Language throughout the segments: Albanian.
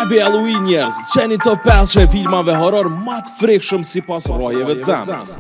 Happy Halloween njerëz, qeni top 5 e filmave horror ma të frikshëm sipas rrojeve të zemrës.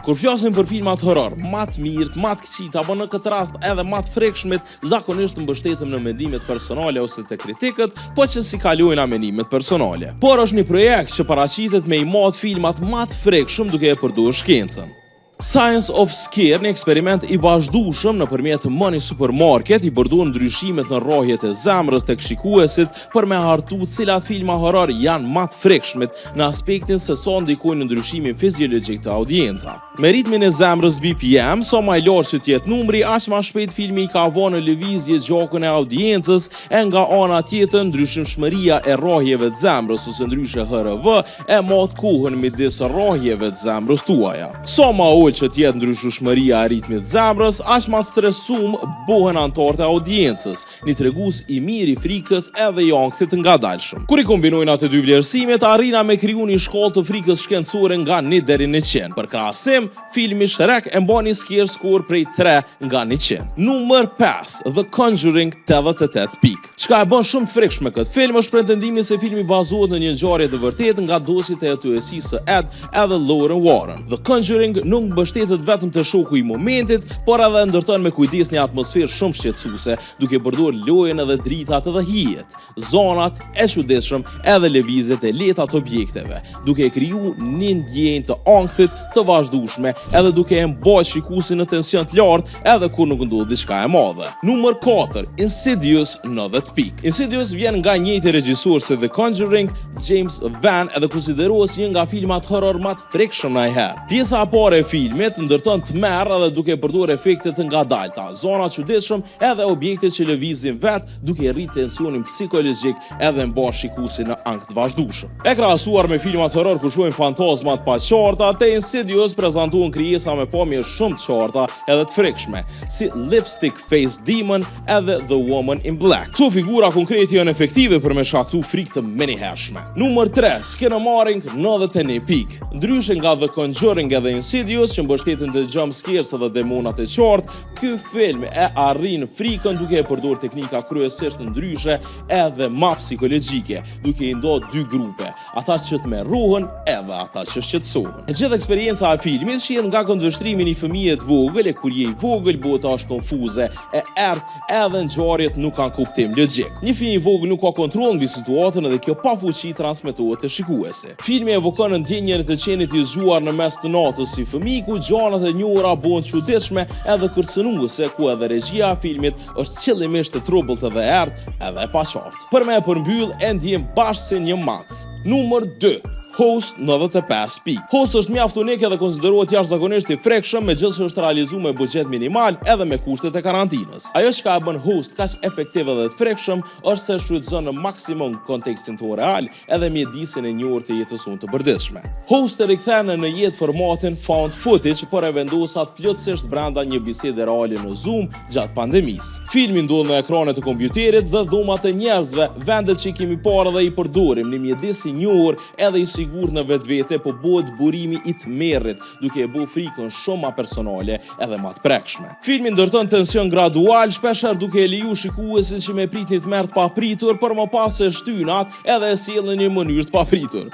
Kur flasim për filmat horror, ma të mirët, ma të këqit, apo në këtë rast edhe ma të frikshmit, zakonisht të mbështetëm në mendimet personale ose të kritikët, po që si kalojnë mendimet personale. Por është një projekt që paraqitet me i mod filmat ma të frikshëm duke e përdorur shkencën. Science of Scare, një eksperiment i vazhdueshëm nëpërmjet Money Supermarket, i bërduan ndryshimet në rrojët e zemrës tek shikuesit për me hartu cilat filma horror janë më të frikshmit në aspektin se sa ndikojnë në ndryshimin fiziologjik të audienca. Me ritmin e zemrës BPM, sa më i lartë që të jetë numri, aq më shpejt filmi i ka vënë në lëvizje gjakun e audiencës, e nga ana tjetër ndryshimshmëria e rrojeve të zemrës ose ndryshe HRV e mot kohën midis rrojeve të zemrës tuaja. Sa më që tjetë ndryshueshmëria e ritmit zemrës, aq ma stresum bohen antarët e audiencës, një tregus i mirë i frikës edhe i ankthit ngadalshëm. Kur i kombinojnë atë dy vlerësimet, arrina me kriju një shkallë të frikës shkencore nga 1 deri në 100. Për krahasim, filmi Shrek e mba një scare score prej 3 nga 100. Numër 5, The Conjuring 88 pikë. Çka e bën shumë të frikshme këtë film është pretendimi se filmi bazohet në një ngjarje të vërtetë nga dosjet e hetuesisë së Ed edhe Lauren Warren. The Conjuring nuk mbështetet vetëm te shoku i momentit, por edhe ndërton me kujdes një atmosferë shumë shqetësuese, duke përdorur lojën edhe dritat edhe hijet, zonat e çuditshëm edhe lëvizjet e lehta të objekteve, duke kriju një ndjenjë të ankthit të vazhdueshme, edhe duke e mbajtur shikuesin në tension të lartë edhe kur nuk ndodh diçka e madhe. Numër 4, Insidious 90 pikë. Insidious vjen nga njëjti regjisor se The Conjuring, James Wan, edhe konsiderohet një nga filmat horror më të frikshëm ndonjëherë. Pjesa e parë e filmit ndërton të merr edhe duke përdorur efekte të ngadalta, zona të çuditshëm edhe objekte që lëvizin vet duke rrit tensionin psikologjik edhe mba shikuesin në ankth të vazhdueshëm. E krahasuar me filmat horror ku shohim fantazma të paqarta, te Insidious prezantuan krijesa me pamje shumë të qarta edhe të frikshme, si Lipstick Face Demon edhe The Woman in Black. Këto figura konkrete janë efektive për me shkaktu frikë të menjëhershme. Numër 3, Skinamarink 91 pikë. Ndryshe nga The Conjuring edhe Insidious që mbështeten te jump scares edhe demonat e qartë, ky film e arrin frikën duke e përdorur teknika kryesisht ndryshe edhe më psikologjike, duke i ndodhur dy grupe, ata që të merruhen edhe ata që shqetësohen. E gjithë eksperienca e filmit shihet nga këndvështrimi i fëmijës të vogël, e kur je i vogël bota është konfuze, e errët edhe ngjarjet nuk kanë kuptim logjik. Një fëmijë i vogël nuk ka kontroll mbi situatën dhe kjo pafuqi transmetohet te shikuesi. Filmi evokon ndjenjen e të qenit i zgjuar në mes të natës si fëmijë, ku gjanat e njohura bëhen çuditshme edhe kërcënuese, ku edhe regjia e filmit është qëllimisht e trubullt edhe e errët edhe e paqartë. Për me e përmbyll e ndjem bashkë si një mankth. Numër 2, Host 95 pikë. Host është mjaft unik edhe konsiderohet jashtëzakonisht i frikshëm, megjithëse që është realizuar me buxhet minimal edhe me kushtet e karantinës. Ajo që ka bën Host kaq efektiv edhe të frikshëm është se shfrytëzon në maksimum kontekstin tonë real edhe mjedisin e njohur të jetës sonë të përditshme. Host e rikthehen në jetë formatin found footage, por e vendosat plotësisht brenda një bisede reale në Zoom gjatë pandemisë. Filmi ndodh në ekranet e kompjuterit dhe dhumat e njerëzve, vendet që i kemi parë dhe i përdorim në mjedis i njohur edhe i sigur në vetvete, po bëhet burimi i tmerrit, duke e bërë frikën shumë më personale edhe më të prekshme. Filmi ndërton tension gradual, shpeshherë duke e leju shikuesit që me prit një tmerr të papritur, por më pas e shtynat edhe e sjell në një mënyrë të papritur.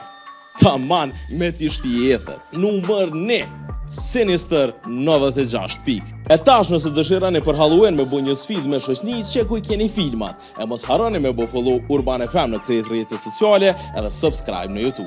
Taman me t'i shtijethet. Numër 1, Sinister 96 pikë. E tash nëse dëshironi për Halloween me bë një sfidë me shoqni, çeku i keni filmat. E mos harroni me bë follow Urban FM në këtë rrjete sociale edhe subscribe në YouTube.